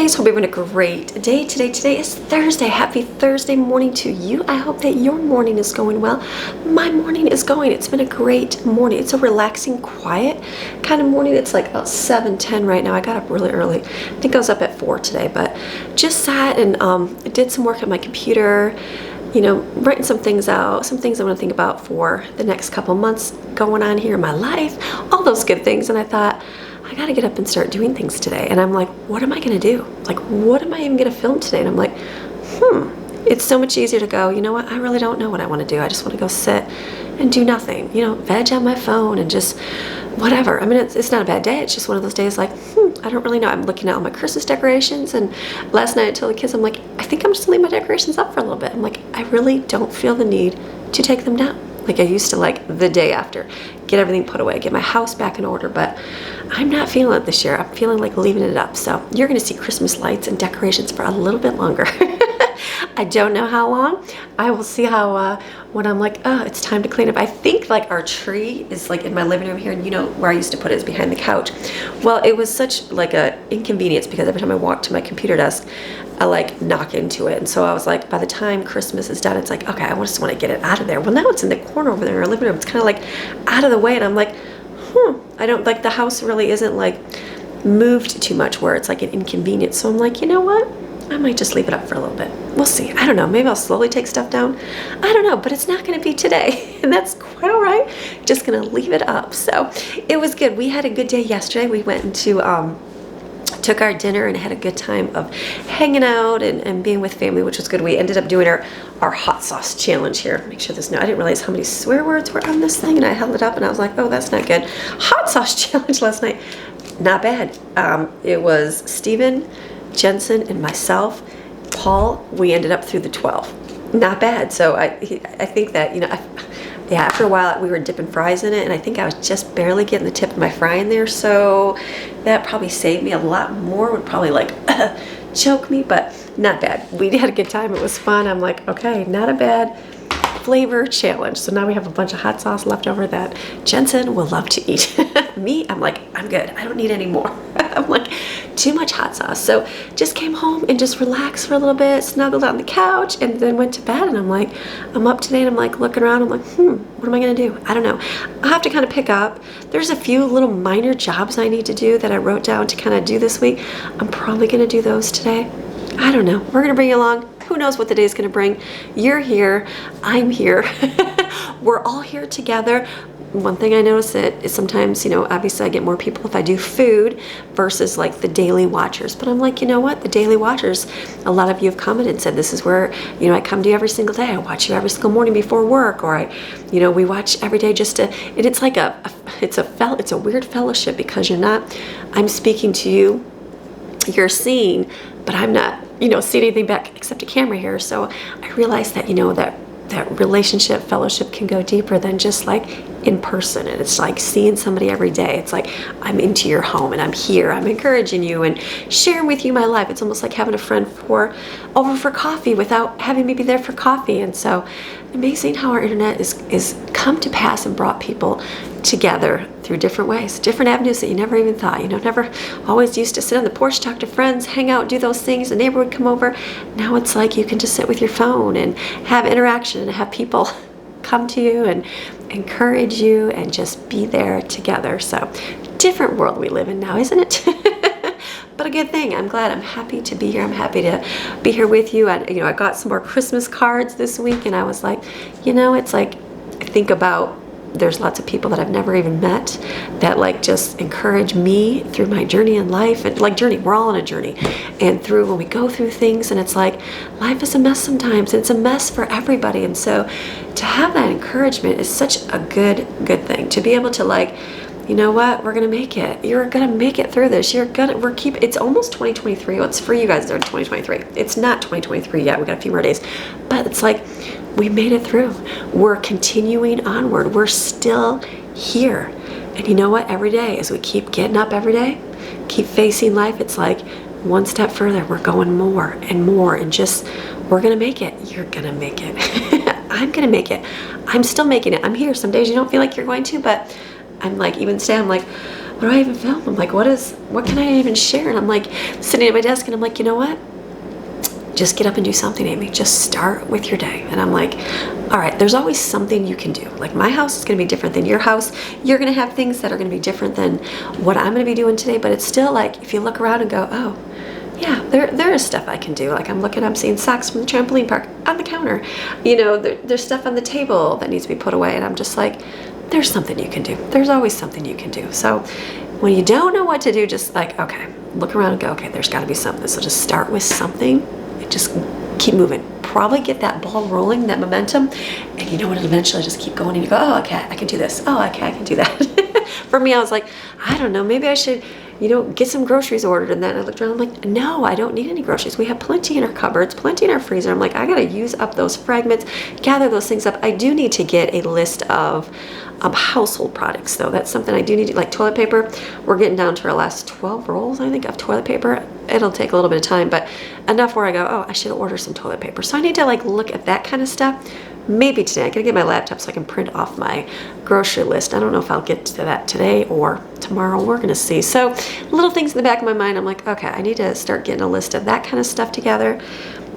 guys, hope you're having a great day today. Today is Thursday. Happy Thursday morning to you. I hope that your morning is going well. My morning is going. It's been a great morning. It's a relaxing, quiet kind of morning. It's like about 7:10 right now. I got up really early. I think I was up at 4 today, but just sat and did some work at my computer, you know, writing some things out, some things I want to think about for the next couple months going on here in my life, all those good things. And I thought, I gotta get up and start doing things today. And I'm like, what am I gonna do? Like, what am I even gonna film today? And I'm like, it's so much easier to go, you know what, I really don't know what I want to do. I just want to go sit and do nothing, you know, veg on my phone and just whatever. I mean, it's not a bad day. It's just one of those days like, I don't really know. I'm looking at all my Christmas decorations, and last night I told the kids, I'm like, I think I'm just gonna leave my decorations up for a little bit. I'm like, I really don't feel the need to take them down like I used to, like the day after, get everything put away, get my house back in order. But I'm not feeling it this year. I'm feeling like leaving it up. So you're gonna see Christmas lights and decorations for a little bit longer. I don't know how long. I will see how when I'm like, oh, it's time to clean up. I think like our tree is like in my living room here, and you know where I used to put it is behind the couch. Well, it was such like a inconvenience because every time I walk to my computer desk, I like knock into it. And so I was like, by the time Christmas is done, it's like, okay, I just want to get it out of there. Well, now it's in the corner over there in our living room. It's kind of like out of the way, and I'm like, I don't like, the house really isn't like moved too much where it's like an inconvenience. So I'm like, you know what? I might just leave it up for a little bit. We'll see. I don't know. Maybe I'll slowly take stuff down. I don't know, but it's not going to be today. And that's quite all right. Just going to leave it up. So it was good. We had a good day yesterday. We went into, took our dinner and had a good time of hanging out and being with family, which was good. We ended up doing our hot sauce challenge here. Make sure there's no, I didn't realize how many swear words were on this thing, and I held it up and I was like, oh, that's not good. Hot sauce challenge last night. Not bad. It was Steven, Jensen, and myself. Paul, we ended up through the 12. Not bad. So I think that, you know, yeah, after a while we were dipping fries in it, and I think I was just barely getting the tip of my fry in there, so that probably saved me a lot more. Would probably like choke me, but not bad. We had a good time. It was fun. I'm like, okay, not a bad flavor challenge. So now we have a bunch of hot sauce left over that Jensen will love to eat. Me, I'm like, I'm good. I don't need any more. I'm like, too much hot sauce. So just came home and just relaxed for a little bit, snuggled on the couch, and then went to bed. And I'm like, I'm up today, and I'm like looking around. I'm like, what am I gonna do? I don't know. I'll have to kind of pick up. There's a few little minor jobs I need to do that I wrote down to kind of do this week. I'm probably gonna do those today. I don't know. We're gonna bring you along. Who knows what the day's gonna bring? You're here. I'm here. We're all here together. One thing I notice that is sometimes, you know, obviously I get more people if I do food versus like the daily watchers. But I'm like, you know what? The daily watchers, a lot of you have commented and said, this is where, you know, I come to you every single day. I watch you every single morning before work, or you know, we watch every day just to, and it's like it's a weird fellowship because you're not, I'm speaking to you, you're seeing, but I'm not, you know, seeing anything back except a camera here. So I realized that, you know, that relationship, fellowship can go deeper than just like in person. And it's like seeing somebody every day. It's like, I'm into your home and I'm here. I'm encouraging you and sharing with you my life. It's almost like having a friend over for coffee without having me be there for coffee. And so amazing how our internet is come to pass and brought people together through different ways, different avenues that you never even thought. You know, never always used to sit on the porch, talk to friends, hang out, do those things. The neighbor would come over. Now it's like you can just sit with your phone and have interaction and have people come to you and encourage you and just be there together. So different world we live in now, isn't it? But a good thing. I'm glad. I'm happy to be here. I'm happy to be here with you. And, you know, I got some more Christmas cards this week, and I was like, you know, it's like, I think about, there's lots of people that I've never even met that like just encourage me through my journey in life. And like journey, we're all on a journey, and through when we go through things, and it's like life is a mess sometimes, and it's a mess for everybody. And so to have that encouragement is such a good thing, to be able to like, you know what, we're gonna make it. You're gonna make it through this. It's almost 2023. Well, it's for you guys, they're in 2023. It's not 2023 yet. We got a few more days, but it's like we made it through. We're continuing onward. We're still here. And you know what? Every day, as we keep getting up every day, keep facing life, it's like one step further. We're going more and more, and just, we're gonna make it. You're gonna make it. I'm gonna make it. I'm still making it. I'm here. Some days you don't feel like you're going to, but I'm like, even today, I'm like, what do I even film? I'm like, what can I even share? And I'm like sitting at my desk and I'm like, you know what? Just get up and do something, Amy. Just start with your day. And I'm like, all right, there's always something you can do. Like my house is going to be different than your house. You're going to have things that are going to be different than what I'm going to be doing today. But it's still like, if you look around and go, oh, yeah, there is stuff I can do. Like I'm seeing socks from the trampoline park on the counter. You know, there's stuff on the table that needs to be put away. And I'm just like, there's something you can do. There's always something you can do. So when you don't know what to do, just like, okay, look around and go, okay, there's got to be something. So just start with something. Just keep moving. Probably get that ball rolling, that momentum, and you know what? It'll eventually just keep going, and you go, oh, okay, I can do this. Oh, okay, I can do that. For me, I was like, I don't know, maybe I should, you know, get some groceries ordered. And then I looked around, I'm like, no, I don't need any groceries. We have plenty in our cupboards, plenty in our freezer. I'm like, I gotta use up those fragments, gather those things up. I do need to get a list of household products, though. That's something I do need to, like toilet paper. We're getting down to our last 12 rolls, I think, of toilet paper. It'll take a little bit of time, but enough where I go, oh, I should order some toilet paper. So I need to like look at that kind of stuff. Maybe today. I gotta get my laptop so I can print off my grocery list. I don't know if I'll get to that today or tomorrow. We're gonna see. So little things in the back of my mind, I'm like, okay, I need to start getting a list of that kind of stuff together.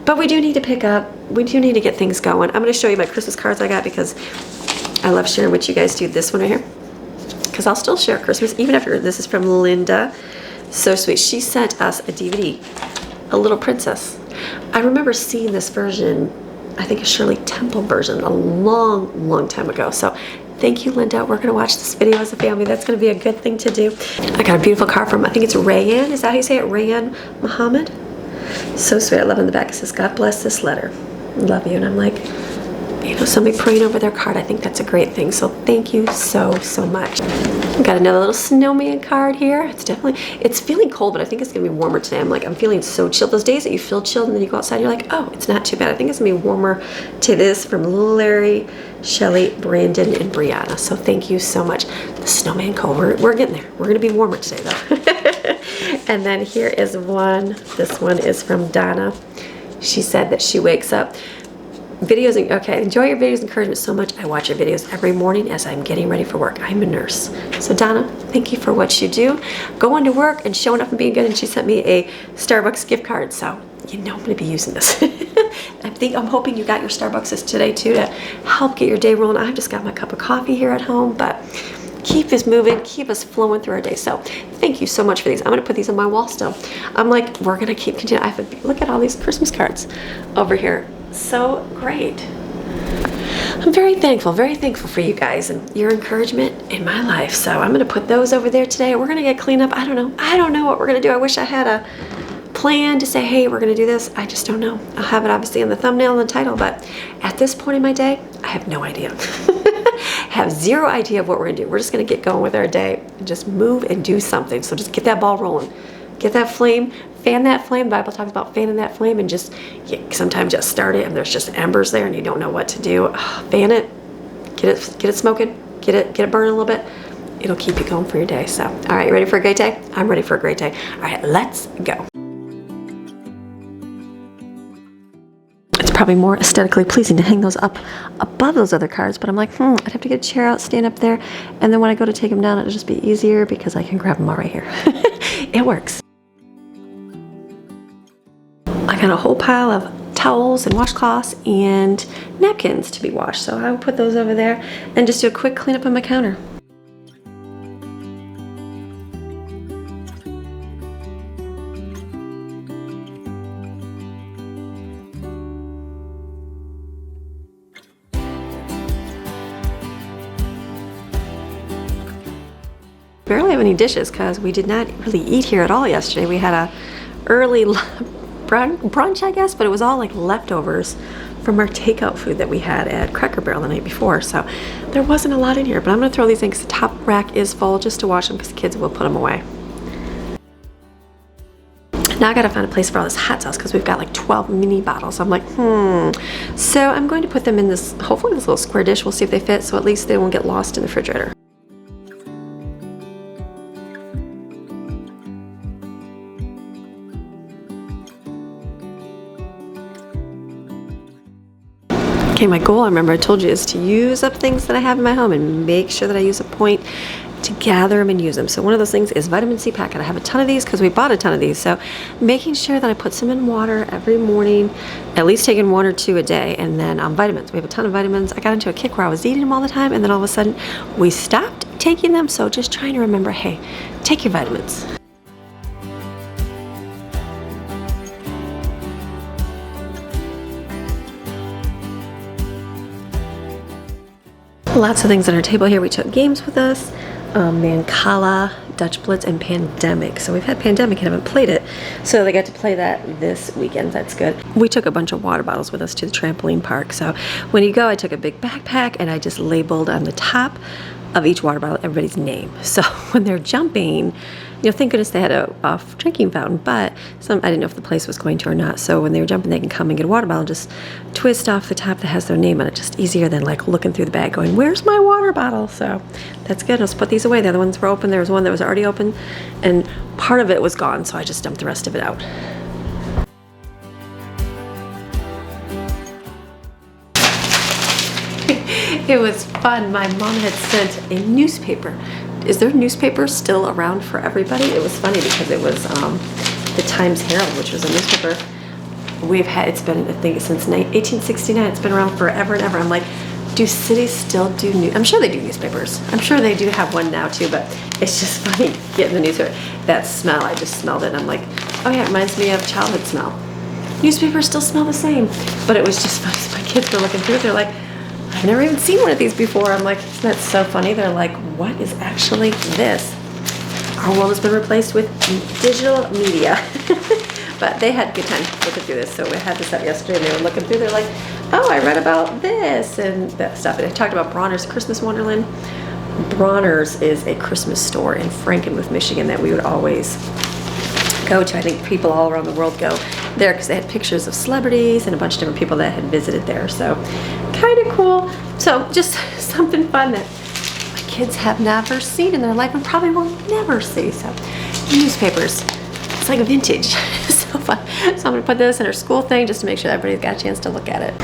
But we do need to pick up. We do need to get things going. I'm gonna show you my Christmas cards I got because I love sharing what you guys do. This one right here, because I'll still share Christmas even after. This is from Linda. So sweet. She sent us a DVD, A Little Princess. I remember seeing this version, I think a Shirley Temple version, a long time ago. So thank you, Linda. We're gonna watch this video as a family. That's gonna be a good thing to do. I got a beautiful card from, I think it's Rayan. Is that how you say it? Rayan Muhammad. So sweet. I love in the back. It says, God bless this letter. Love you. And I'm like, you know, somebody praying over their card. I think that's a great thing. So thank you so much. I've got another little snowman card here. It's feeling cold, but I think it's gonna be warmer today. I'm feeling so chilled. Those days that you feel chilled and then you go outside, you're like, oh, it's not too bad. I think it's gonna be warmer to this from Larry, Shelly, Brandon, and Brianna. So thank you so much. The snowman cold, we're getting there. We're gonna be warmer today though. And then here is one. This one is from Donna. She said that she wakes up videos, okay, enjoy your videos, encouragement so much. I watch your videos every morning as I'm getting ready for work. I'm a nurse. So Donna, thank you for what you do. Going to work and showing up and being good. And she sent me a Starbucks gift card. So you know I'm gonna be using this. I'm hoping you got your Starbucks today too to help get your day rolling. I've just got my cup of coffee here at home, but keep us moving, keep us flowing through our day. So thank you so much for these. I'm gonna put these on my wall still. I'm like, we're gonna keep continuing. Look at all these Christmas cards over here. So great. I'm very thankful for you guys and your encouragement in my life. So I'm gonna put those over there today. We're gonna get cleaned up. I don't know what we're gonna do. I wish I had a plan to say, hey, we're gonna do this. I just don't know. I'll have it obviously in the thumbnail and the title, but at this point in my day, I have no idea. Have zero idea of what we're gonna do. We're just gonna get going with our day and just move and do something. So just get that ball rolling. Get that flame, fan that flame. The Bible talks about fanning that flame and just, sometimes just start it and there's just embers there and you don't know what to do. Fan it, get it smoking, get it burning a little bit. It'll keep you going for your day. So, all right, you ready for a great day? I'm ready for a great day. All right, let's go. It's probably more aesthetically pleasing to hang those up above those other cards, but I'm like, I'd have to get a chair out, stand up there, and then when I go to take them down, it'll just be easier because I can grab them all right here. It works. I got a whole pile of towels and washcloths and napkins to be washed, so I will put those over there and just do a quick cleanup on my counter. Barely have any dishes because we did not really eat here at all yesterday. We had a early brunch, I guess, but it was all like leftovers from our takeout food that we had at Cracker Barrel the night before. So there wasn't a lot in here, but I'm gonna throw these in because the top rack is full just to wash them because the kids will put them away. Now I gotta find a place for all this hot sauce because we've got like 12 mini bottles. I'm like, So I'm going to put them in this, hopefully this little square dish. We'll see if they fit, so at least they won't get lost in the refrigerator. Okay, my goal, I remember I told you, is to use up things that I have in my home and make sure that I use a point to gather them and use them. So one of those things is vitamin C packet. I have a ton of these because we bought a ton of these. So making sure that I put some in water every morning, at least taking 1 or 2 a day. And then vitamins. We have a ton of vitamins. I got into a kick where I was eating them all the time, and then all of a sudden we stopped taking them. So just trying to remember, hey, take your vitamins. Lots of things on our table here. We took games with us, Mancala, Dutch Blitz, and Pandemic. So we've had Pandemic and haven't played it. So they got to play that this weekend. That's good. We took a bunch of water bottles with us to the trampoline park. So when you go, I took a big backpack and I just labeled on the top of each water bottle everybody's name. So when they're jumping, you know, thank goodness they had a drinking fountain, but I didn't know if the place was going to or not. So when they were jumping, they can come and get a water bottle, just twist off the top that has their name on it. Just easier than like looking through the bag going, where's my water bottle? So that's good. Let's put these away. The other ones were open. There was one that was already open and part of it was gone. So I just dumped the rest of it out. It was fun. My mom had sent a newspaper. Is there newspaper still around for everybody? It was funny because it was the Times Herald, which was a newspaper we've had. It's been, I think, since 1869. It's been around forever and ever. I'm like, do cities still do news? I'm sure they do newspapers. I'm sure they do have one now too, but it's just funny getting the newspaper. That smell, I just smelled it and I'm like, oh yeah, it reminds me of childhood smell. Newspapers still smell the same, but it was just funny. So my kids were looking through it. They're like, I've never even seen one of these before. I'm like, isn't that so funny? They're like, what is actually this? Our world has been replaced with digital media. But they had a good time looking through this. So we had this up yesterday and they were looking through. They're like, oh, I read about this and that stuff. And I talked about Bronner's Christmas Wonderland. Bronner's is a Christmas store in Frankenmuth, Michigan that we would always go to. I think people all around the world go there because they had pictures of celebrities and a bunch of different people that had visited there. So kind of cool. So just something fun that my kids have never seen in their life and probably will never see. So newspapers, it's like vintage. So fun. So I'm gonna put this in our school thing just to make sure everybody's got a chance to look at it.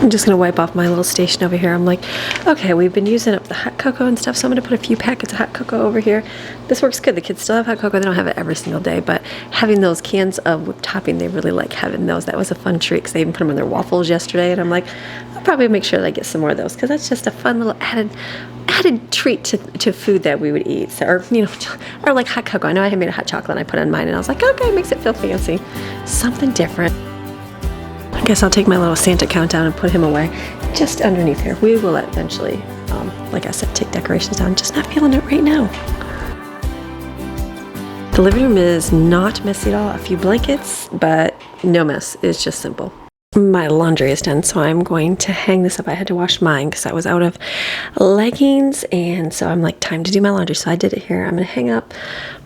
I'm just gonna wipe off my little station over here. I'm like, okay, we've been using up the hot cocoa and stuff, so I'm gonna put a few packets of hot cocoa over here. This works good. The kids still have hot cocoa. They don't have it every single day, but having those cans of whipped topping, they really like having those. That was a fun treat because they even put them in their waffles yesterday, and I'm like, I'll probably make sure that I get some more of those because that's just a fun little added treat to food that we would eat. So, or, you know, or like hot cocoa. I know I had made a hot chocolate and I put it in mine, and I was like, okay, it makes it feel fancy. Something different. I guess I'll take my little Santa countdown and put him away just underneath here. We will eventually, like I said, take decorations down. Just not feeling it right now. The living room is not messy at all. A few blankets, but no mess. It's just simple. My laundry is done, so I'm going to hang this up. I had to wash mine because I was out of leggings, and so I'm like, time to do my laundry. So I did it here. I'm going to hang up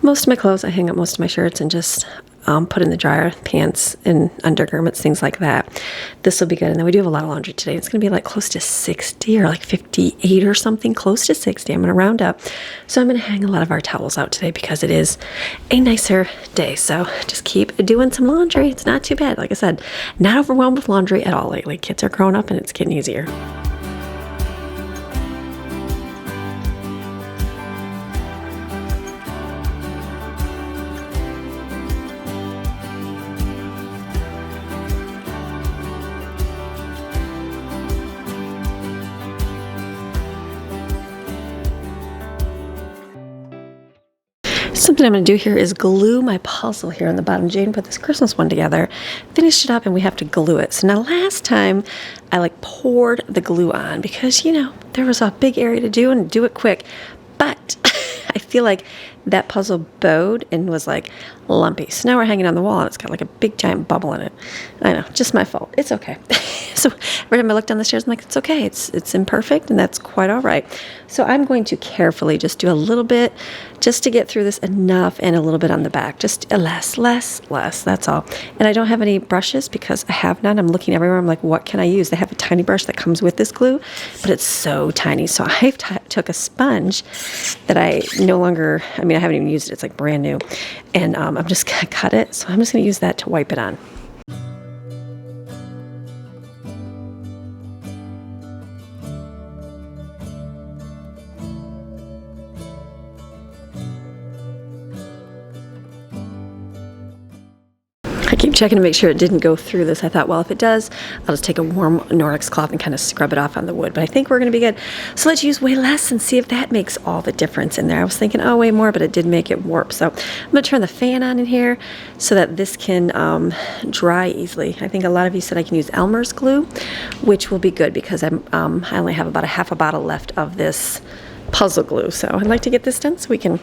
most of my clothes. I hang up most of my shirts and just put in the dryer, pants and undergarments, things like that. This will be good. And then we do have a lot of laundry today. It's going to be like close to 60 or like 58 or something, close to 60. I'm going to round up. So I'm going to hang a lot of our towels out today because it is a nicer day. So just keep doing some laundry. It's not too bad. Like I said, not overwhelmed with laundry at all lately. Kids are growing up and it's getting easier. Something I'm going to do here is glue my puzzle here on the bottom. Jane put this Christmas one together, finished it up, and we have to glue it. So now last time I like poured the glue on because, you know, there was a big area to do and do it quick. But I feel like that puzzle bowed and was like lumpy. So now we're hanging on the wall and it's got like a big giant bubble in it. I know, just my fault. It's okay. So every time I look down the stairs, I'm like, it's okay. It's imperfect and that's quite all right. So I'm going to carefully just do a little bit just to get through this enough and a little bit on the back. Just less. That's all. And I don't have any brushes because I have none. I'm looking everywhere. I'm like, what can I use? They have a tiny brush that comes with this glue, but it's so tiny. So I've took a sponge that I no longer, I mean, I haven't even used it. It's like brand new. And I'm just going to cut it. So I'm just going to use that to wipe it on. checking to make sure it didn't go through this. I thought, well, if it does, I'll just take a warm Norwex cloth and kind of scrub it off on the wood. But I think we're going to be good. So let's use way less and see if that makes all the difference in there. I was thinking, oh, way more, but it did make it warp. So I'm going to turn the fan on in here so that this can dry easily. I think a lot of you said I can use Elmer's glue, which will be good because I only have about a half a bottle left of this puzzle glue. So I'd like to get this done so we can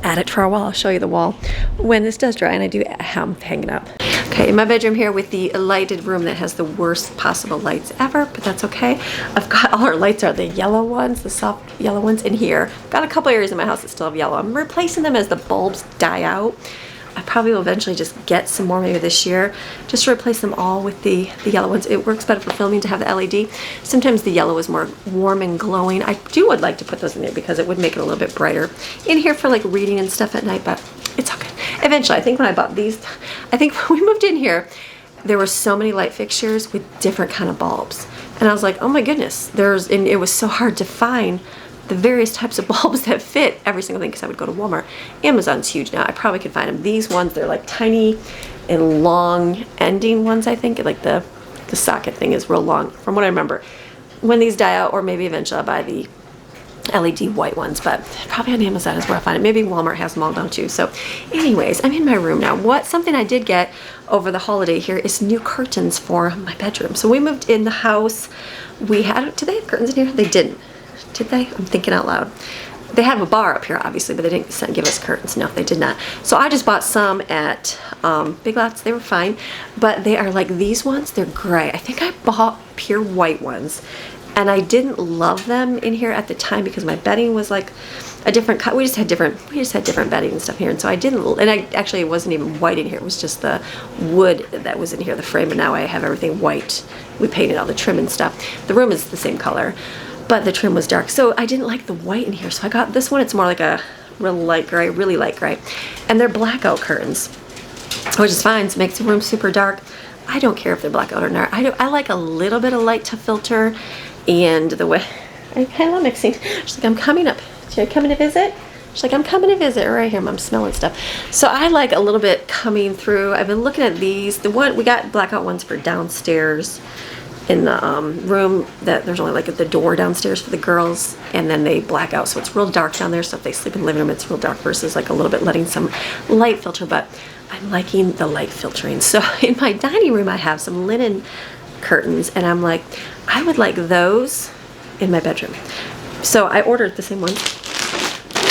add it to our wall. I'll show you the wall when this does dry, and I do hang it up. Okay, in my bedroom here with the lighted room that has the worst possible lights ever, but that's okay. I've got all our lights are the yellow ones, the soft yellow ones in here. Got a couple areas in my house that still have yellow. I'm replacing them as the bulbs die out. I probably will eventually just get some more maybe this year, just to replace them all with the yellow ones. It works better for filming to have the LED. Sometimes the yellow is more warm and glowing. I would like to put those in there because it would make it a little bit brighter in here for like reading and stuff at night, but it's okay. Eventually, I think when I bought these, I think when we moved in here, there were so many light fixtures with different kind of bulbs. And I was like, oh my goodness, and it was so hard to find the various types of bulbs that fit every single thing because I would go to Walmart. Amazon's huge now. I probably could find them. These ones, they're like tiny and long ending ones, I think. Like the socket thing is real long from what I remember. When these die out, or maybe eventually I'll buy the LED white ones, but probably on Amazon is where I find it. Maybe Walmart has them all down too. So anyways, I'm in my room now. Something I did get over the holiday here is new curtains for my bedroom. So we moved in the house. Did they have curtains in here? They didn't. Did they? I'm thinking out loud. They have a bar up here, obviously, but they didn't give us curtains. No, they did not. So I just bought some at Big Lots. They were fine, but they are like these ones. They're gray. I think I bought pure white ones, and I didn't love them in here at the time because my bedding was like a different cut. We just had different bedding and stuff here, and so I didn't. And actually it wasn't even white in here. It was just the wood that was in here, the frame. And now I have everything white. We painted all the trim and stuff. The room is the same color, but the trim was dark, so I didn't like the white in here. So I got this one. It's more like a real light gray, really light gray, and they're blackout curtains, which is fine. So it makes the room super dark. I don't care if they're blackout or not. I like a little bit of light to filter, and the way I kind of love mixing. She's like, I'm coming up. You're coming to visit? She's like, I'm coming to visit. Right here, Mom, smelling stuff. So I like a little bit coming through. I've been looking at these. We got blackout ones for downstairs in the room that there's only like at the door downstairs for the girls, and then they black out, so it's real dark down there. So if they sleep in the living room, it's real dark versus like a little bit letting some light filter. But I'm liking the light filtering. So in my dining room, I have some linen curtains, and I'm like, I would like those in my bedroom. So I ordered the same ones.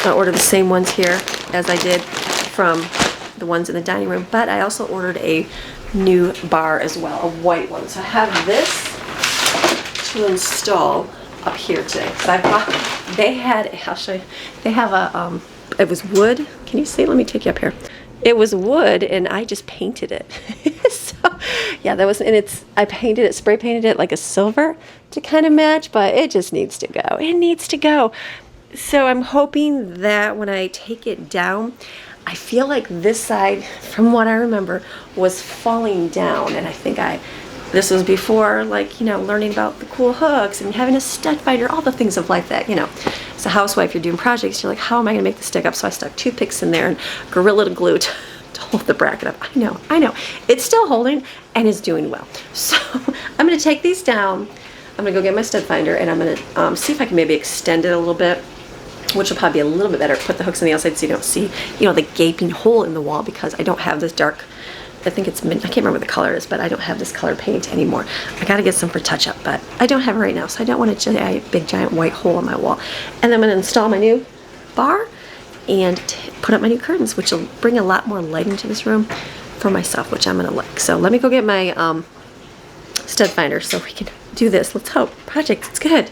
I ordered the same ones here as I did from the ones in the dining room, but I also ordered a new bar as well, a white one. So I have this to install up here today. So I bought, I'll show you, they have a, it was wood. Can you see? Let me take you up here. It was wood, and I just painted it. So yeah, that was, and I painted it, spray painted it like a silver to kind of match, but it just needs to go. It needs to go. So I'm hoping that when I take it down, I feel like this side, from what I remember, was falling down, and I think this was before, like, you know, learning about the cool hooks and having a stud finder, all the things of life that, you know, as a housewife, you're doing projects, you're like, how am I going to make this stick up? So I stuck toothpicks in there and Gorilla Glue to hold the bracket up. I know. It's still holding and is doing well. So I'm going to take these down. I'm going to go get my stud finder, and I'm going to see if I can maybe extend it a little bit, which will probably be a little bit better. Put the hooks on the outside so you don't see, you know, the gaping hole in the wall, because I don't have this dark, I think it's mint, I can't remember what the color is, but I don't have this color paint anymore. I got to get some for touch up, but I don't have it right now, so I don't want a big giant white hole on my wall. And then I'm going to install my new bar and put up my new curtains, which will bring a lot more light into this room for myself, which I'm going to like. So let me go get my stud finder so we can do this. Let's hope. Project, it's good.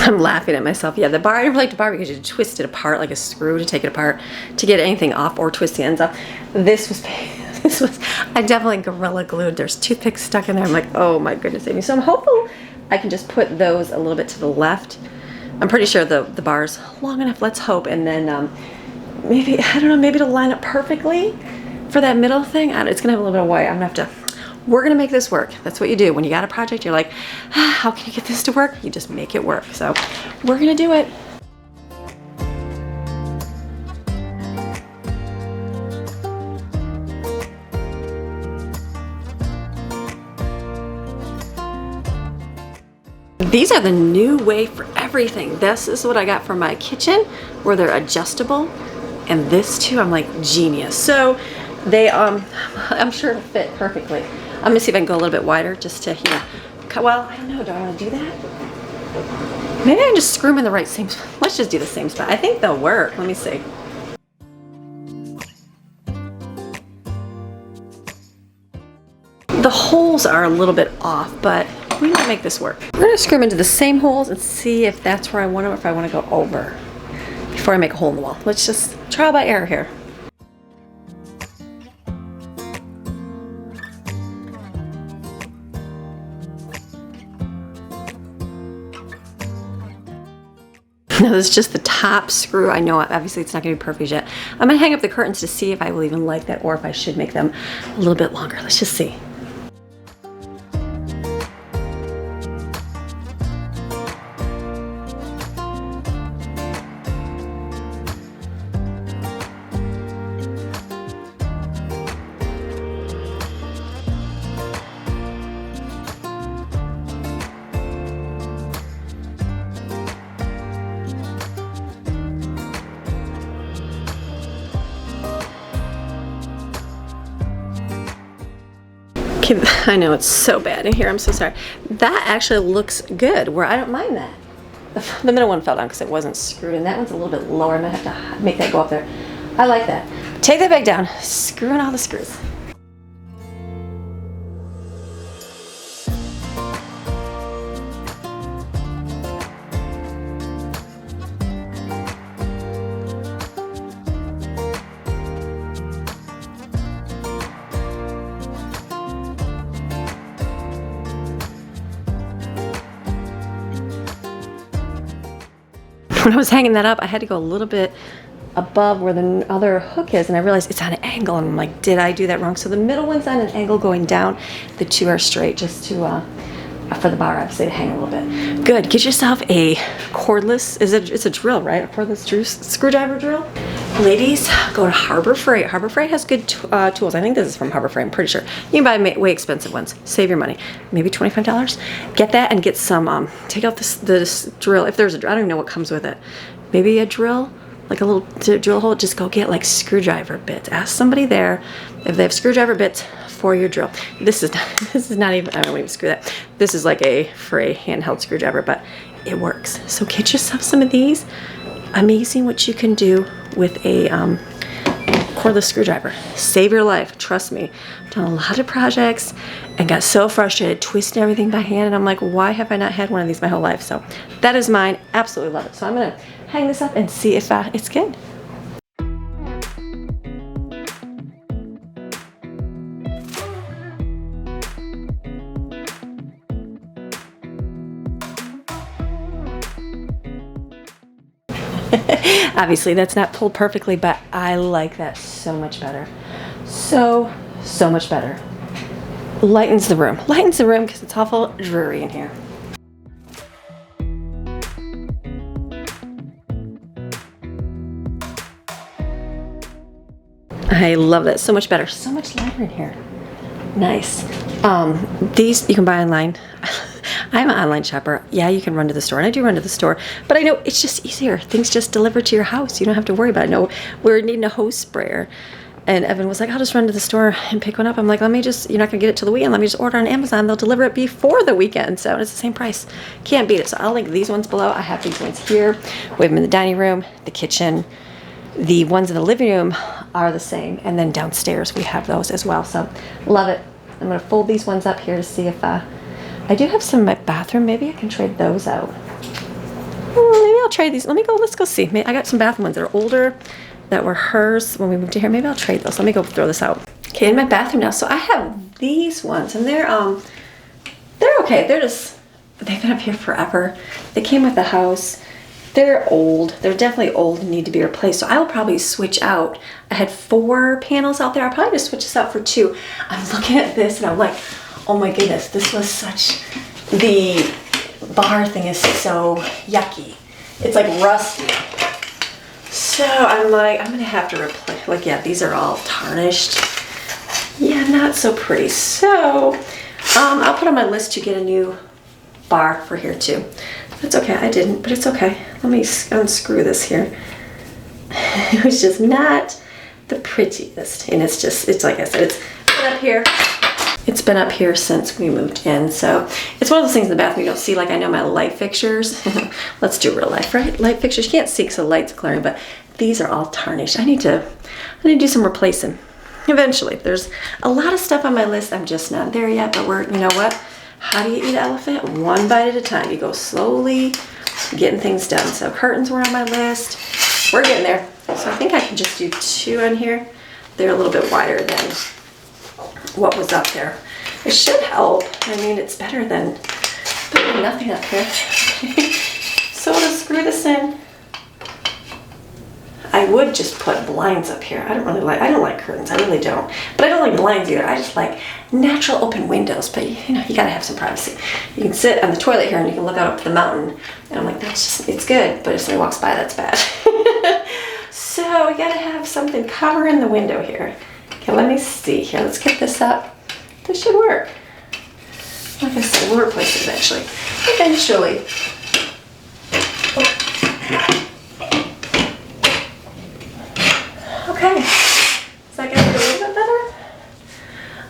I'm laughing at myself. Yeah, the bar, I never liked the bar because you twist it apart like a screw to take it apart to get anything off, or twist the ends off. This was, I definitely Gorilla Glued. There's toothpicks stuck in there. I'm like, oh my goodness, Amy. So I'm hopeful I can just put those a little bit to the left. I'm pretty sure the bar's long enough. Let's hope. And then maybe, I don't know, maybe it'll line up perfectly for that middle thing. It's gonna have a little bit of white. I'm gonna have to we're gonna make this work. That's what you do. When you got a project, you're like, how can you get this to work? You just make it work. So we're gonna do it. These are the new way for everything. This is what I got for my kitchen, where they're adjustable. And this too, I'm like, genius. So they, I'm sure it'll fit perfectly. I'm gonna see if I can go a little bit wider just to, you know, well, I don't know, do I wanna do that? Maybe I can just screw them in the right same spot. Let's just do the same spot. I think they'll work, let me see. The holes are a little bit off, but we might make this work. We're gonna screw them into the same holes and see if that's where I want them, or if I wanna go over before I make a hole in the wall. Let's just trial by error here. Now this is just the top screw. I know obviously it's not gonna be perfect yet. I'm gonna hang up the curtains to see if I will even like that, or if I should make them a little bit longer. Let's just see. I know it's so bad in here, I'm so sorry. That actually looks good, where I don't mind that. The middle one fell down because it wasn't screwed in. That one's a little bit lower. I'm gonna have to make that go up there. I like that. Take that back down, screw in all the screws. When I was hanging that up, I had to go a little bit above where the other hook is, and I realized it's on an angle, and I'm like, did I do that wrong? So the middle one's on an angle going down. The two are straight, just to for the bar, obviously, to hang a little bit. Good. Get yourself a cordless. It's a drill, right? A cordless screwdriver drill. Ladies, go to Harbor Freight. Harbor Freight has good tools. I think this is from Harbor Freight, I'm pretty sure. You can buy way expensive ones. Save your money. Maybe $25. Get that and get some, take out this drill. If there's a drill, I don't even know what comes with it. Maybe a drill, like a little drill hole. Just go get like screwdriver bits. Ask somebody there if they have screwdriver bits for your drill. This is not even, I don't even screw that. This is like a Frey handheld screwdriver, but it works. So get yourself some of these. Amazing what you can do with a cordless screwdriver. Save your life, trust me. I've done a lot of projects and got so frustrated twisting everything by hand, and I'm like, why have I not had one of these my whole life? So that is mine. Absolutely love it. So I'm gonna hang this up and see if it's good. Obviously that's not pulled perfectly, but I like that so much better. So much better. Lightens the room. Lightens the room because it's awful dreary in here. I love that. So much better. So much lighter in here. Nice. These you can buy online. I'm an online shopper. Yeah, you can run to the store, and I do run to the store, but I know it's just easier. Things just deliver to your house. You don't have to worry about it. No, we're needing a hose sprayer, and Evan was like, I'll just run to the store and pick one up. I'm like, you're not gonna get it till the weekend. Let me just order on Amazon. They'll deliver it before the weekend, so it's the same price. Can't beat it. So I'll link these ones below. I have these ones here. We have them in the dining room, the kitchen. The ones in the living room are the same, and then downstairs we have those as well. So love it. I'm gonna fold these ones up here to see if I do have some in my bathroom. Maybe I can trade those out. Maybe I'll trade these. Let's go see. I got some bathroom ones that are older that were hers when we moved to here. Maybe I'll trade those. Let me go throw this out. Okay, in my bathroom now. So I have these ones, and they're okay. They've been up here forever. They came with the house. they're old. They're definitely old and need to be replaced. So I'll probably switch out. I had 4 panels out there. I'll probably just switch this out for 2. I'm looking at this and I'm like, oh my goodness, this was such, the bar thing is so yucky. It's like rusty. So I'm like, I'm gonna have to replace, like, yeah, these are all tarnished. Yeah, not so pretty. So I'll put on my list to get a new bar for here too. That's okay, I didn't, but it's okay. Let me unscrew this here. It was just not the prettiest. And it's just, it's like I said, it's been up here. It's been up here since we moved in. So it's one of those things in the bathroom you don't see. Like, I know my light fixtures. Let's do real life, right? Light fixtures, you can't see because the light's glaring, but these are all tarnished. I need to do some replacing eventually. There's a lot of stuff on my list. I'm just not there yet, but we're, you know what? How do you eat an elephant? One bite at a time. You go slowly getting things done. So curtains were on my list. We're getting there. So I think I can just do 2 on here. They're a little bit wider than what was up there. It should help. I mean, it's better than putting nothing up here. So to screw this in, I would just put blinds up here. I don't like curtains, I really don't. But I don't like blinds either. I just like natural open windows, but you know, you gotta have some privacy. You can sit on the toilet here and you can look out up to the mountain. And I'm like, that's just, it's good, but if somebody walks by, that's bad. So we gotta have something covering the window here. Okay, let me see here. Let's get this up. This should work. Like I said, we'll replace it eventually. Eventually. Okay. Is that gonna be a little bit better?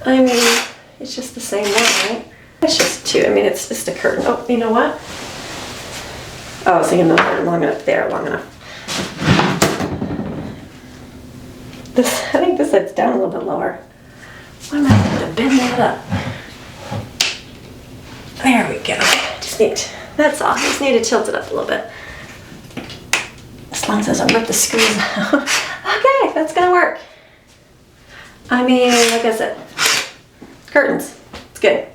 I mean, it's just the same one, right? It's just 2. I mean, it's just a curtain. Oh, you know what? Oh, I was thinking not long enough there, long enough. This, I think this side's down a little bit lower. Why am I going to bend that up? There we go. Just need, that's all. Just need to tilt it up a little bit. As long as I don't rip the screws out. Okay, that's gonna work. I mean, like I said, curtains, it's good.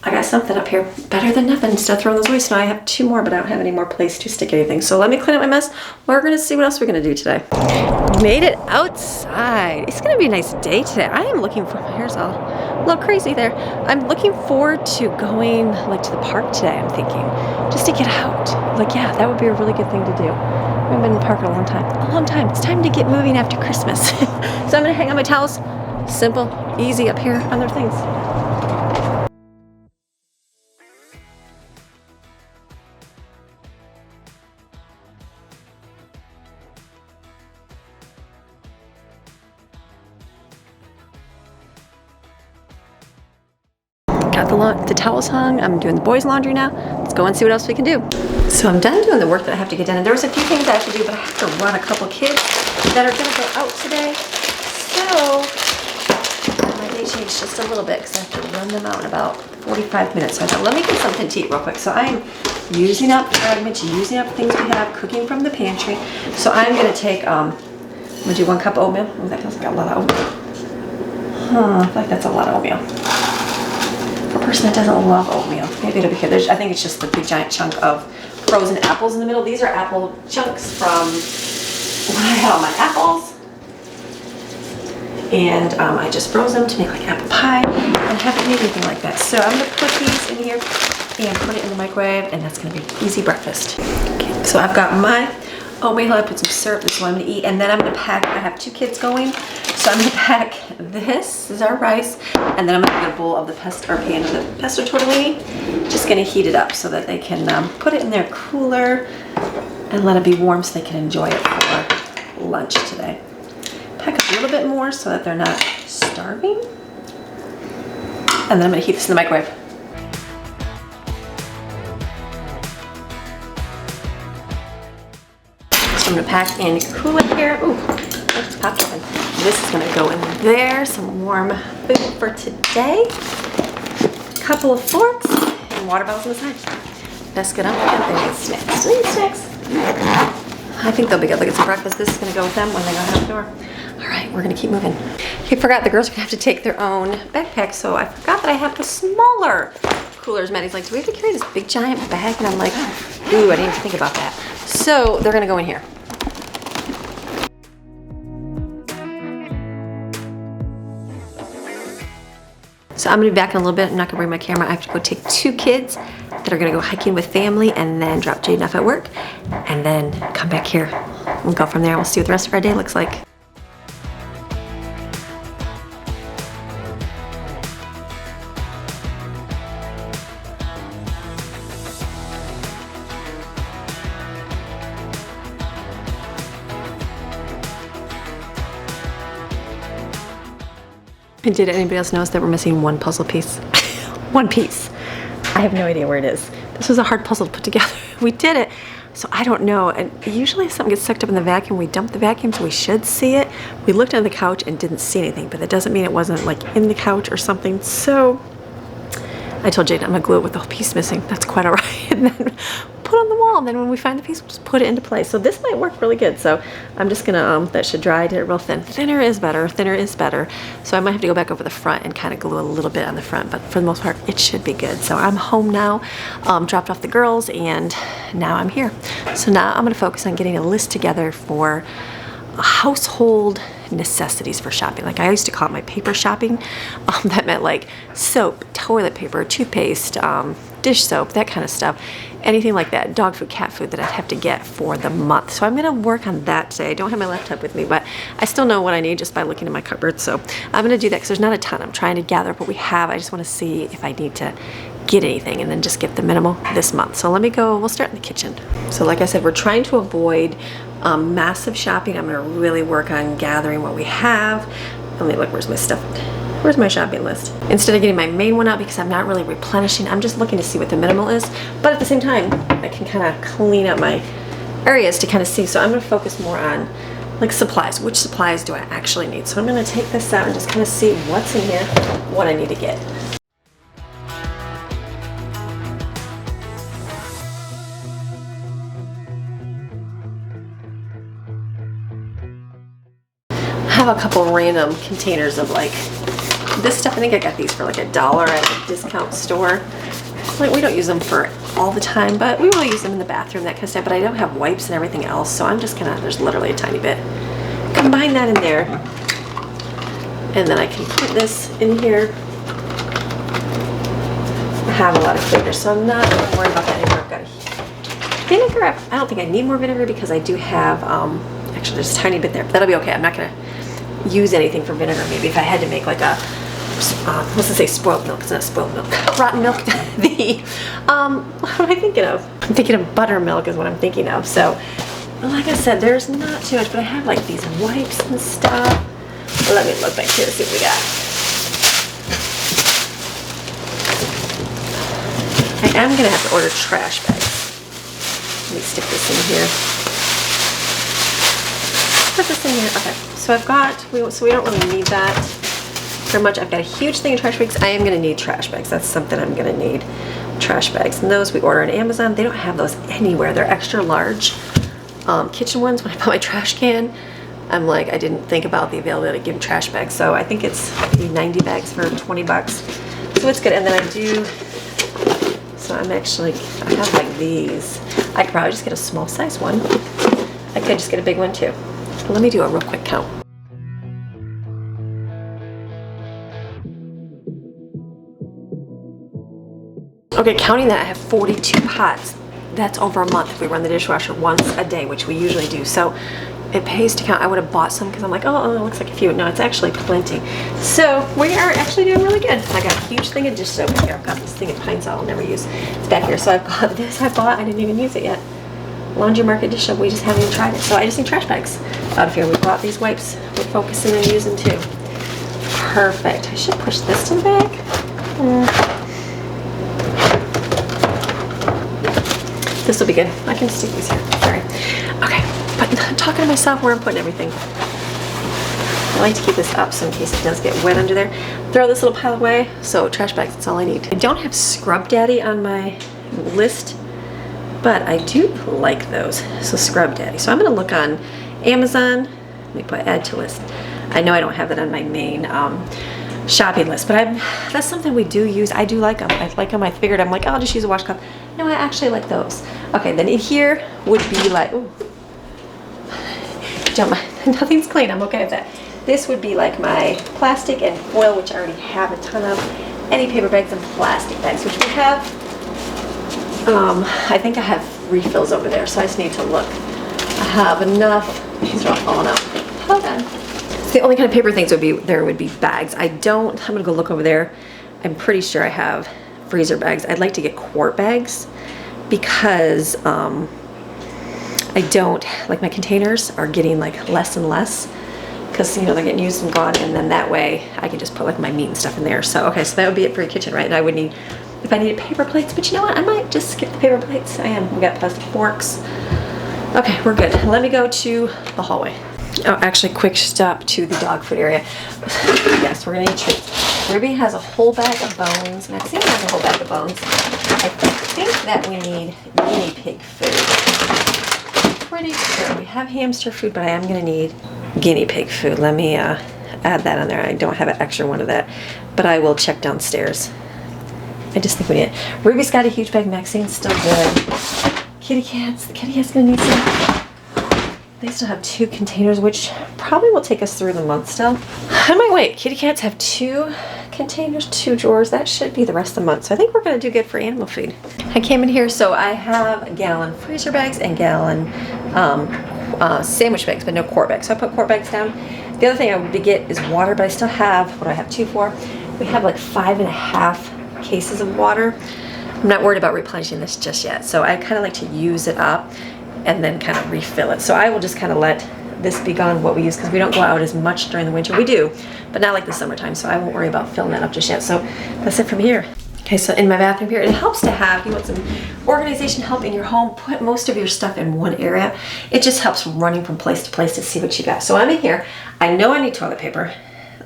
I got something up here, better than nothing. Instead of throwing those away, so now I have 2 more, but I don't have any more place to stick anything. So let me clean up my mess. We're gonna see what else we're gonna do today. Made it outside. It's gonna be a nice day today. I am looking for, my hair's all a little crazy there. I'm looking forward to going like to the park today, I'm thinking. Just to get out. Like, yeah, that would be a really good thing to do. I haven't been in the park in a long time. A long time. It's time to get moving after Christmas. So I'm gonna hang on my towels. Simple, easy up here on their things. Got the towels hung. I'm doing the boys' laundry now. Let's go and see what else we can do. So I'm done doing the work that I have to get done. And there was a few things I have to do, but I have to run a couple kids that are gonna go out today. So my day changed just a little bit because I have to run them out in about 45 minutes. So I thought, let me get something to eat real quick. So I'm using up fragments, using up things we have, cooking from the pantry. So I'm gonna take, I'm gonna do 1 cup of oatmeal. Oh, that feels like a lot of oatmeal. I feel like that's a lot of oatmeal. For a person that doesn't love oatmeal, maybe it'll be good. I think it's just the big giant chunk of frozen apples in the middle. These are apple chunks from when I had all my apples. And I just froze them to make like apple pie. And I haven't made anything like that. So I'm gonna put these in here and put it in the microwave, and that's gonna be easy breakfast. Okay, so I've got my oatmeal. I put some syrup. This is what I'm gonna eat. And then I'm gonna pack, I have 2 kids going. So I'm gonna pack this is our rice, and then I'm gonna get a bowl of the pesto, or pan of the pesto tortellini. Just gonna heat it up so that they can put it in their cooler and let it be warm so they can enjoy it for lunch today. Pack a little bit more so that they're not starving. And then I'm gonna heat this in the microwave. So I'm gonna pack and cool it here. Ooh, it's popped open. This is gonna go in there. Some warm food for today. A couple of forks and water bottles on the side. Let's get up and they need snacks. They need snacks. I think they'll be good. Look at some breakfast. This is gonna go with them when they go out the door. All right, we're gonna keep moving. I forgot the girls are gonna have to take their own backpack, so I forgot that I have the smaller coolers. Maddie's like, do we have to carry this big giant bag? And I'm like, ooh, I didn't even think about that. So they're gonna go in here. So I'm gonna be back in a little bit. I'm not gonna bring my camera. I have to go take 2 kids that are gonna go hiking with family and then drop Jaden off at work and then come back here. We'll go from there and we'll see what the rest of our day looks like. And did anybody else notice that we're missing one puzzle piece? One piece. I have no idea where it is. This was a hard puzzle to put together. We did it, so I don't know. And usually if something gets sucked up in the vacuum, we dump the vacuum, so we should see it. We looked on the couch and didn't see anything, but that doesn't mean it wasn't like in the couch or something. So I told Jade I'm gonna glue it with the whole piece missing. That's quite all right. And then put on the wall, and then when we find the piece, we'll just put it into place. So this might work really good. So I'm just gonna, that should dry, did it real thin. Thinner is better, thinner is better. So I might have to go back over the front and kind of glue a little bit on the front, but for the most part, it should be good. So I'm home now, dropped off the girls, and now I'm here. So now I'm gonna focus on getting a list together for household necessities for shopping. Like I used to call it my paper shopping. That meant like soap, toilet paper, toothpaste, dish soap, that kind of stuff. Anything like that, dog food, cat food that I'd have to get for the month. So I'm gonna work on that today. I don't have my laptop with me, but I still know what I need just by looking in my cupboard. So I'm gonna do that because there's not a ton. I'm trying to gather up what we have. I just wanna see if I need to get anything and then just get the minimal this month. So let me go, we'll start in the kitchen. So like I said, we're trying to avoid massive shopping. I'm gonna really work on gathering what we have. Let me look, where's my stuff? Where's my shopping list? Instead of getting my main one out because I'm not really replenishing, I'm just looking to see what the minimal is. But at the same time, I can kind of clean up my areas to kind of see. So I'm gonna focus more on like supplies. Which supplies do I actually need? So I'm gonna take this out and just kind of see what's in here, what I need to get. I have a couple random containers of like this stuff. I think I got these for like $1 at a discount store. Like we don't use them for all the time, but we will use them in the bathroom, that kind of stuff. But I don't have wipes and everything else, so I'm just gonna, there's literally a tiny bit. Combine that in there, and then I can put this in here. I have a lot of flavors, so I'm not gonna worry about that anymore. I've got vinegar. I don't think I need more vinegar because I do have, actually there's a tiny bit there. That'll be okay. I'm not gonna use anything for vinegar. Maybe if I had to make like a let's just say spoiled milk. It's not spoiled milk, rotten milk. The what am I thinking of? I'm thinking of buttermilk is what I'm thinking of. So like I said, there's not too much, but I have like these wipes and stuff. Well, let me look back here to see what we got. I am gonna have to order trash bags. Let me stick this in here. Put this in here. Okay, so I've got, so we don't really need that very much. I've got a huge thing of trash bags. I am gonna need trash bags. That's something I'm gonna need. Trash bags, and those we order on Amazon. They don't have those anywhere. They're extra large kitchen ones. When I bought my trash can, I'm like, I didn't think about the availability of giving trash bags. So I think it's maybe 90 bags for 20 bucks. So it's good. And then I do, so I'm actually, I have like these. I could probably just get a small size one. I could just get a big one too. Let me do a real quick count. Okay, counting that, I have 42 pots. That's over a month if we run the dishwasher once a day, which we usually do. So it pays to count. I would have bought some because I'm like, oh, it looks like a few. No, it's actually plenty. So we are actually doing really good. I got a huge thing of dish soap here. I've got this thing of Pine Sol I'll never use. It's back here. So I've got this I bought. I didn't even use it yet. Laundry Market dish soap. We just haven't even tried it. So I just need trash bags out of here. We bought these wipes. We're focusing on using too. Perfect. I should push this to the back. This will be good. I can stick these here. Sorry. Okay, but I'm talking to myself where I'm putting everything. I like to keep this up so in case it does get wet under there. Throw this little pile away. So trash bags, that's all I need. I don't have Scrub Daddy on my list, but I do like those. So Scrub Daddy. So I'm gonna look on Amazon. Let me put add to list. I know I don't have that on my main shopping list, but that's something we do use. I do like them. I like them. I figured I'm like, oh, I'll just use a washcloth. No, I actually like those. Okay, then in here would be like, ooh, don't mind, nothing's clean. I'm okay with that. This would be like my plastic and foil, which I already have a ton of. Any paper bags and plastic bags, which we have. I think I have refills over there, so I just need to look. I have enough. These are all falling out. Hold on. The only kind of paper things would be bags. I'm gonna go look over there. I'm pretty sure I have freezer bags. I'd like to get quart bags because I don't, like my containers are getting like less and less because, you know, they're getting used and gone, and then that way I can just put like my meat and stuff in there. So, okay, so that would be it for your kitchen, right? And I would need, if I needed paper plates, but you know what? I might just skip the paper plates. We got plastic forks. Okay, we're good. Let me go to the hallway. Oh, actually, quick stop to the dog food area. Yes, we're gonna eat treats. Ruby has a whole bag of bones. Maxine has a whole bag of bones. I think that we need guinea pig food. Pretty sure we have hamster food, but I am gonna need guinea pig food. Let me add that on there. I don't have an extra one of that, but I will check downstairs. I just think we need it. Ruby's got a huge bag. Maxine's still good. Kitty cats. The kitty cat's gonna need some. They still have 2 containers, which probably will take us through the month still. I might wait. Kitty cats have 2 containers, 2 drawers. That should be the rest of the month. So I think we're gonna do good for animal food. I came in here, so I have gallon freezer bags and gallon sandwich bags, but no quart bags. So I put quart bags down. The other thing I would get is water, but I still have, what do I have 2 for? We have like 5.5 cases of water. I'm not worried about replenishing this just yet. So I kind of like to use it up and then kind of refill it. So I will just kind of let this be gone what we use, because we don't go out as much during the winter. We do, but not like the summertime, so I won't worry about filling that up just yet. So that's it from here. Okay, so in my bathroom here, it helps to have, you want some organization help in your home, put most of your stuff in one area. It just helps running from place to place to see what you got. So I'm in here. I know I need toilet paper.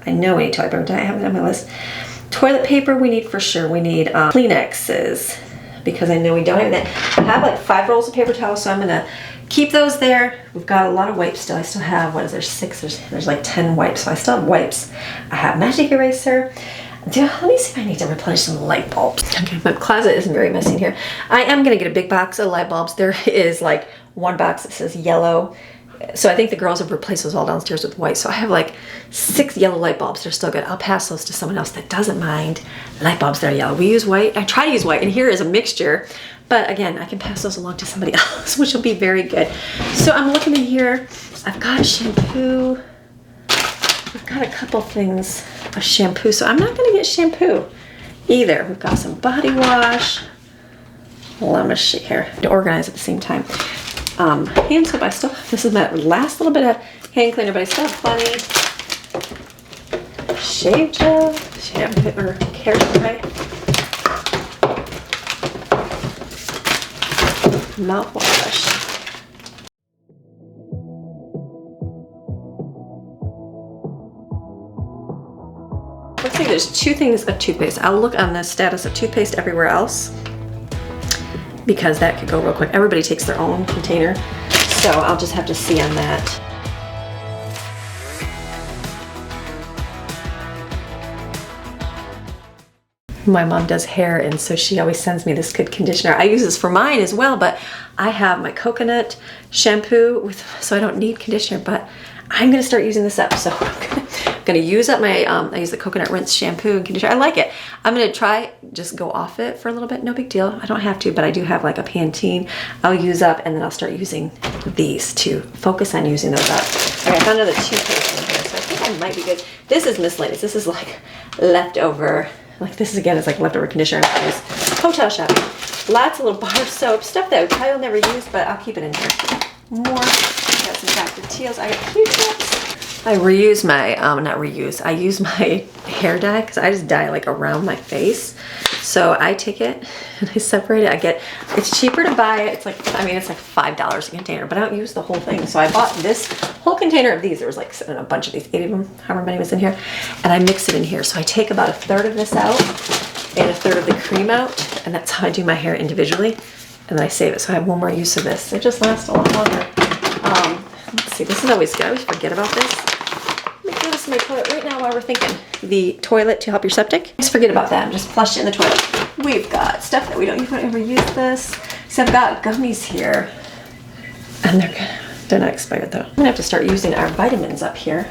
I know I need toilet paper. I have it on my list. Toilet paper we need for sure. We need Kleenexes, because I know we don't have that. I have like 5 rolls of paper towels, so I'm gonna keep those there. We've got a lot of wipes still. I still have, what is there, 6? There's like 10 wipes, so I still have wipes. I have magic eraser. Let me see if I need to replenish some light bulbs. Okay, my closet isn't very messy in here. I am gonna get a big box of light bulbs. There is like 1 box that says yellow. So I think the girls have replaced those all downstairs with white. So I have like 6 yellow light bulbs. They're still good. I'll pass those to someone else that doesn't mind light bulbs that are yellow. We use white. I try to use white, and here is a mixture. But again, I can pass those along to somebody else, which will be very good. So I'm looking in here. I've got shampoo. I've got a couple things of shampoo. So I'm not going to get shampoo either. We've got some body wash. Let me see here. To organize at the same time. Hand soap, this is my last little bit of hand cleaner, but I still have plenty. Shave gel, or hair spray. Mouthwash. Let's see, there's 2 things of toothpaste. I'll look on the status of toothpaste everywhere else, because that could go real quick. Everybody takes their own container, so I'll just have to see on that. My mom does hair, and so she always sends me this good conditioner. I use this for mine as well, but I have my coconut shampoo, so I don't need conditioner, but I'm gonna start using this up. So I'm gonna use up my, I use the coconut rinse shampoo and conditioner. I like it. I'm gonna try, just go off it for a little bit. No big deal. I don't have to, but I do have like a Pantene I'll use up, and then I'll start using these to focus on using those up. Okay, I found another toothpaste in here, so I think I might be good. This is miscellaneous. This is like leftover. Like this is, again, it's like leftover conditioner. Hotel shopping. Lots of little bar soap, stuff that I probably will never use, but I'll keep it in here. More. Got some Dr. Teal's. I got Q-tips. I reuse my, not reuse, I use my hair dye, because I just dye like around my face. So I take it and I separate it. It's cheaper to buy it. It's like, I mean, it's like $5 a container, but I don't use the whole thing. So I bought this whole container of these. There was like, I don't know, a bunch of these, 8 of them, however many was in here. And I mix it in here. So I take about 1/3 of this out and 1/3 of the cream out. And that's how I do my hair individually. And then I save it. So I have 1 more use of this. It just lasts a lot longer. Let's see, this is always good. I always forget about this. Let me throw this to my toilet right now while we're thinking. The toilet to help your septic. Just forget about that and just flush it in the toilet. We've got stuff that we don't even ever use this. So I've got gummies here. And they're not expired though. I'm gonna have to start using our vitamins up here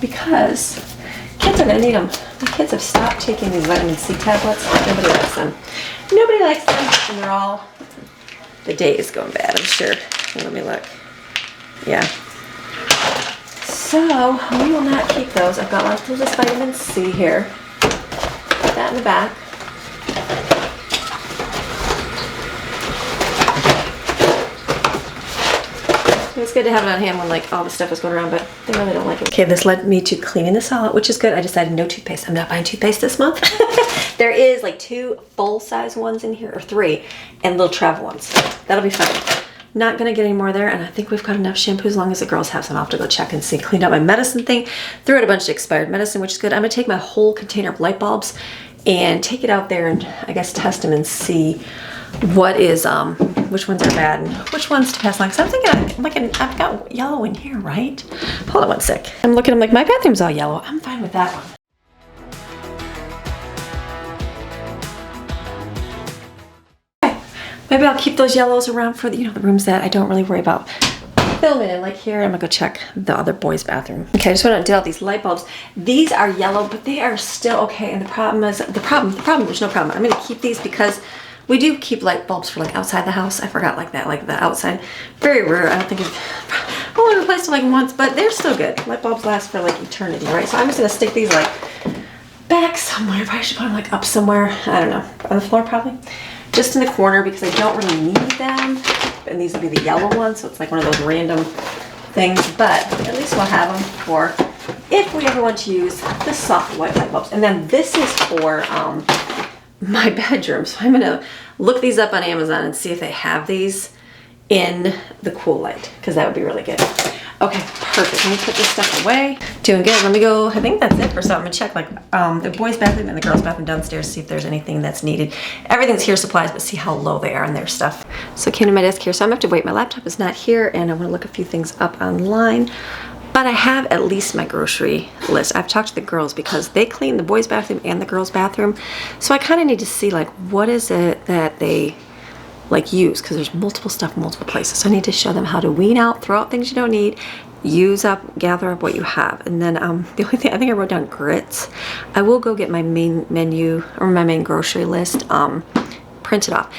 because kids are gonna need them. The kids have stopped taking these vitamin C tablets. Nobody likes them. Nobody likes them, and they're all, the day is going bad, I'm sure. Let me look. Yeah. So we will not keep those. I've got lots of this vitamin C here. Put that in the back. It's good to have it on hand when like all the stuff is going around, but they really don't like it. Okay, this led me to cleaning this all out, which is good. I decided no toothpaste. I'm not buying toothpaste this month. There is like 2 full-size ones in here, or 3, and little travel ones. That'll be fine. Not gonna get any more there, and I think we've got enough shampoo as long as the girls have some. I'll have to go check and see. Cleaned out my medicine thing, threw out a bunch of expired medicine, which is good. I'm gonna take my whole container of light bulbs and take it out there and I guess test them and see what is which ones are bad and which ones to pass along. Because I'm thinking I've got yellow in here, right? Hold on one sec. I'm looking, I'm like, my bathroom's all yellow. I'm fine with that one. Okay. Maybe I'll keep those yellows around for the, the rooms that I don't really worry about filming in. Like here, I'm gonna go check the other boys' bathroom. Okay, I just want to deal with these light bulbs. These are yellow, but they are still okay. And the problem is, there's no problem. I'm gonna keep these because we do keep light bulbs for like outside the house. I forgot like that, like the outside. Very rare. I don't think it's only replaced it like once, but they're still good. Light bulbs last for like eternity, right? So I'm just gonna stick these like back somewhere. Probably should put them like up somewhere. I don't know, on the floor probably. Just in the corner because I don't really need them. And these will be the yellow ones, so it's like one of those random things. But at least we'll have them for if we ever want to use the soft white light bulbs. And then this is for my bedroom, so I'm gonna look these up on Amazon and see if they have these in the cool light, because that would be really good. Okay, perfect. Let me put this stuff away. Doing good. Let me go. I think that's it for something. I'm gonna check like the boys' bathroom and the girls' bathroom downstairs, see if there's anything that's needed. Everything's here supplies, but see how low they are in their stuff. So I came to my desk here, so I'm gonna have to wait. My laptop is not here, and I want to look a few things up online. But I have at least my grocery list. I've talked to the girls because they clean the boys' bathroom and the girls' bathroom. So I kind of need to see like what is it that they like use, because there's multiple stuff, multiple places. So I need to show them how to wean out, throw out things you don't need, use up, gather up what you have. And then the only thing, I think I wrote down grits. I will go get my main menu or my main grocery list printed off.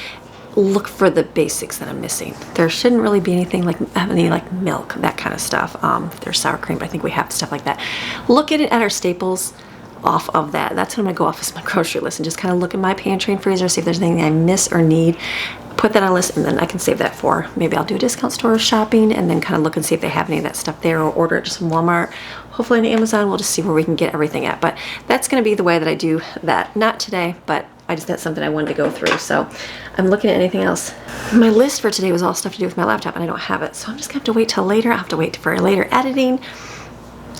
Look for the basics that I'm missing. There shouldn't really be anything like any like milk, that kind of stuff. There's sour cream, but I think we have stuff like that. Look at it at our staples off of that. That's what I'm gonna go off as my grocery list and just kind of look at my pantry and freezer, see if there's anything I miss or need. Put that on a list, and then I can save that for maybe I'll do a discount store shopping and then kind of look and see if they have any of that stuff there, or order it just from Walmart. Hopefully on Amazon. We'll just see where we can get everything at. But that's gonna be the way that I do that. Not today, but that's something I wanted to go through. So I'm looking at anything else. My list for today was all stuff to do with my laptop, and I don't have it. So I'm just gonna have to wait till later. I'll have to wait for later editing.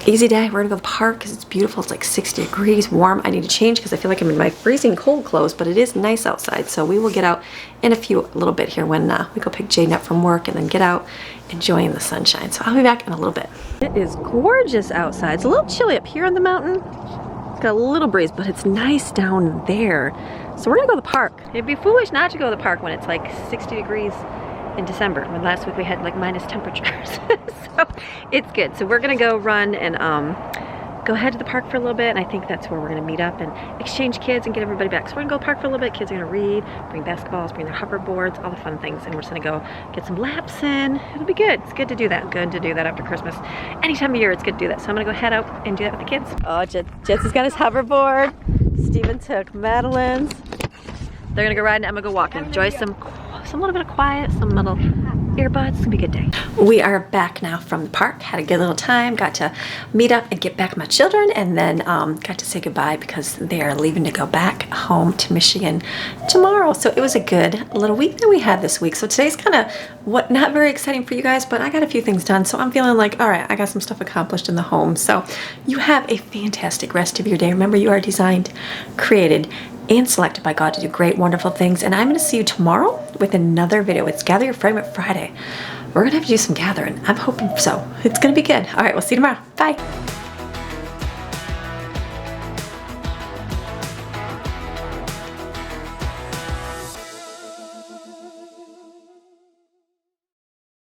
Easy day. We're gonna go to the park because it's beautiful. It's like 60 degrees, warm. I need to change because I feel like I'm in my freezing cold clothes, but it is nice outside. So we will get out in a little bit here when we go pick Jaden up from work and then get out enjoying the sunshine. So I'll be back in a little bit. It is gorgeous outside. It's a little chilly up here on the mountain. It's got a little breeze, but it's nice down there. So we're gonna go to the park. It'd be foolish not to go to the park when it's like 60 degrees in December, when last week we had like minus temperatures. So it's good. So we're gonna go run and go head to the park for a little bit, and I think that's where we're gonna meet up and exchange kids and get everybody back. So we're gonna go park for a little bit. Kids are gonna read, bring basketballs, bring their hoverboards, all the fun things, and we're just gonna go get some laps in. It'll be good. It's good to do that. Good to do that after Christmas. Any time of year, it's good to do that. So I'm gonna go head out and do that with the kids. Oh, Jesse's got his hoverboard. Steven took Madeline's. They're gonna go ride and I'm gonna go walking. Enjoy some little bit of quiet, some little earbuds. It's gonna be a good day. We are back now from the park. Had a good little time. Got to meet up and get back my children, and then got to say goodbye because they are leaving to go back home to Michigan tomorrow. So it was a good little week that we had this week. So today's kind of not very exciting for you guys, but I got a few things done. So I'm feeling like, all right, I got some stuff accomplished in the home. So you have a fantastic rest of your day. Remember, you are designed, created, and selected by God to do great, wonderful things. And I'm going to see you tomorrow with another video. It's Gather Your Fragment Friday. we're gonna have to do some gathering. I'm hoping so. It's gonna be good. All right, we'll see you tomorrow. Bye.